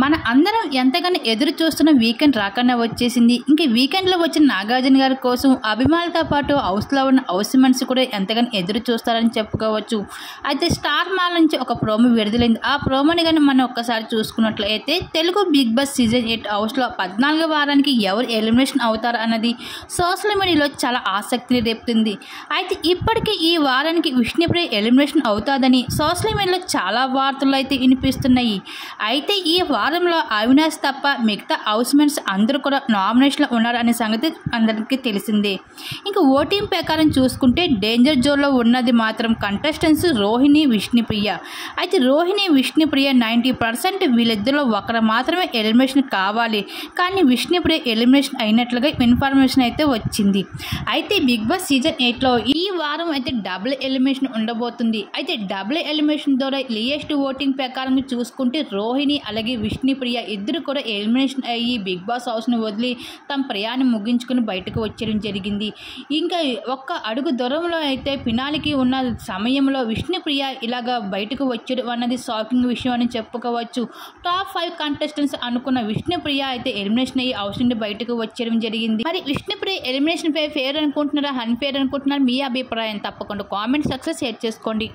మన అందరం ఎంతగానో ఎదురు చూస్తున్న వీకెండ్ రాకన్నా వచ్చేసింది. ఇంక వీకెండ్లో వచ్చిన నాగార్జున గారి కోసం అభిమానులతో పాటు హౌస్లో ఉన్న హౌస్ మెంట్స్ కూడా ఎంతగానో ఎదురు చూస్తారని చెప్పుకోవచ్చు. అయితే స్టార్ మాల్ నుంచి ఒక ప్రోమో విడుదలైంది. ఆ ప్రోమోని కానీ మనం ఒక్కసారి చూసుకున్నట్లయితే తెలుగు బిగ్ బాస్ సీజన్ 8 హౌస్లో 14వ వారానికి ఎవరు ఎలిమినేషన్ అవుతారు అన్నది సోషల్ మీడియాలో చాలా ఆసక్తిని రేపుతుంది. అయితే ఇప్పటికే ఈ వారానికి విష్ణుప్రియ ఎలిమినేషన్ అవుతాదని సోషల్ మీడియాలో చాలా వార్తలు అయితే వినిపిస్తున్నాయి. అయితే ఈ వారంలో అవినాష్ తప్ప మిగతా హౌస్ మెంట్స్ అందరూ కూడా నామినేషన్లో ఉన్నారు అనే సంగతి అందరికీ తెలిసిందే. ఇంకా ఓటింగ్ ప్రకారం చూసుకుంటే డేంజర్ జోన్లో ఉన్నది మాత్రం కంటెస్టెంట్స్ రోహిణి, విష్ణుప్రియ. అయితే రోహిణి, విష్ణుప్రియ 90% వీళ్ళిద్దరిలో ఒకరు మాత్రమే ఎలిమినేషన్ కావాలి. కానీ విష్ణుప్రియ ఎలిమినేషన్ అయినట్లుగా ఇన్ఫర్మేషన్ అయితే వచ్చింది. అయితే బిగ్ బాస్ సీజన్ 8లో ఈ వారం అయితే డబుల్ ఎలిమినేషన్ ఉండబోతుంది. అయితే డబుల్ ఎలిమినేషన్ ద్వారా లియెస్ట్ ఓటింగ్ ప్రకారం చూసుకుంటే రోహిణి అలాగే విష్ణుప్రియ ఇద్దరు కూడా ఎలిమినేషన్ అయ్యి బిగ్ బాస్ హౌస్ను వదిలి తమ ప్రయాణం ముగించుకుని బయటకు వచ్చేయడం జరిగింది. ఇంకా ఒక్క అడుగు దూరంలో అయితే ఫినాలికి ఉన్న సమయంలో విష్ణుప్రియ ఇలాగా బయటకు వచ్చేయడం అన్నది షాకింగ్ విషయం అని చెప్పుకోవచ్చు. టాప్ 5 కంటెస్టెంట్స్ అనుకున్న విష్ణుప్రియ అయితే ఎలిమినేషన్ అయ్యి హౌస్ నుండి బయటకు వచ్చేయడం జరిగింది. మరి విష్ణుప్రియ ఎలిమినేషన్ ఫేర్ అనుకుంటున్నారా, అన్ఫేర్ అనుకుంటున్నారా? మీ అభిప్రాయం తప్పకుండా కామెంట్ సెక్షన్లో షేర్ చేసుకోండి.